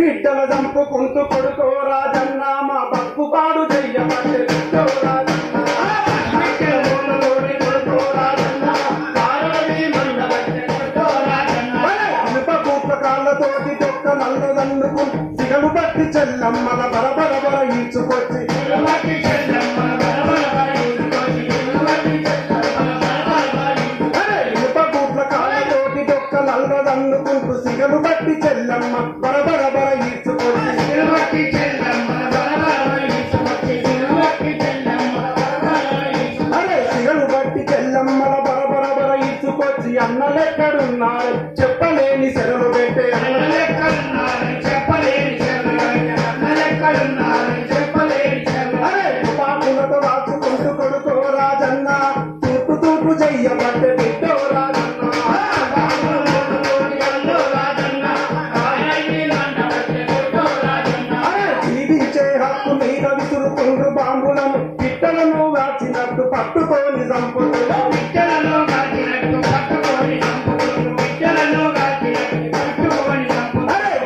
బిడ్డల చంపుకుంటూ కొడుకో రాజన్న మా బతుకు పాడు చెయ్యమంటే బిడ్డో రాజన్న కాళ్ళతోటి దొక్క నల్లదన్నుకు సిగలు పట్టి చెల్లమ్మల బరబరబర ఈడ్చుకొచ్చి ఇనుపగూట్ల కాళ్ళతోటి దొక్క నల్లదన్నుకుంటూ సిగలు పట్టి చెల్లమ్మ బరబరబర ఈడ్చుకొచ్చి అరే సిగలు పట్టి చెల్లమ్మల బరబరబర ఈడ్చుకొచ్చి అన్నలెక్కడున్నారు చెప్పలేని సెలవు పెట్టే పాపులతో వాచుకుంటూ కొడుకో రాజన్న తూపు తూపు చెయ్యబట్టే బిడ్డో రాజన్న జీవించే హక్కు మీద విసురుకుంటూ బాంబులను పిట్టలను వాచినట్టు పట్టుకొని చంపుతున్నా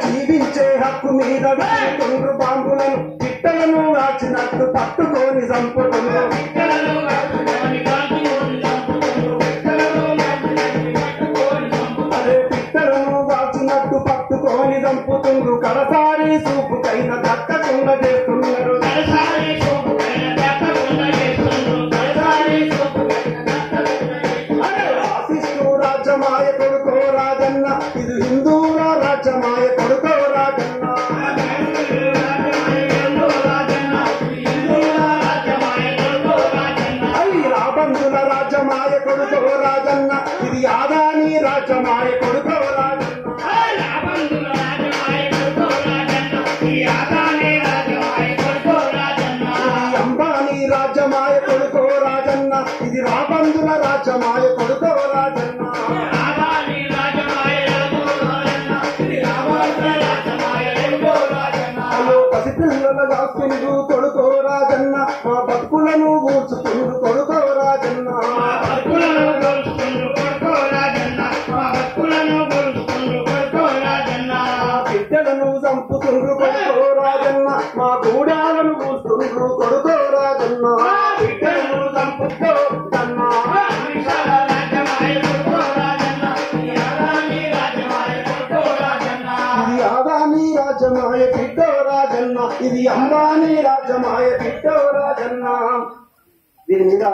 జీవించే హక్కు మీద విసురుకుంటూ బాంబులను పిట్టలను వాచినట్టు పట్టుకొని చంపుతున్నా అదే పిట్టలను వాచినట్టు పట్టుకొని చంపుతుండ్రు కడసారి సూపుకైన దక్కకుండా చేస్తున్నారు ఆశిస్తూ రాజ్యమాయ కొడుకో రాజన్న ఇది హిందువుల రాజ్యమాయ కొడుకో రాజన్న రాబందుల రాజ్యమాయ కొడుకో రాజన్న ఇది ఆదాని రాజ్యమాయ కొడుకో రాజన్న అంబానీ రాజ్యమాయ కొడుకో రాజన్న ఇది రాబందుల రాజ్యమాయ కొడుకో రాజన్న అలో పసిపిల్లల దాస్తుండు కొడుకో రాజన్న మా బతుకులను కూర్చుతుండు కొడుకో రాజన్న బిడ్డలను చంపుతుండ్రు కొడుకో రాజన్న మా గూడాలను కూర్చుండ్రు కొడుకో రాజన్న బిడ్డలను చంపుతో కన్నా ఇది ఆదాని రాజ్యమాయ బిడ్డో రాజన్న ఇది అంబానీ రాజ్యమాయ బిడ్డో రాజన్న దీని మీద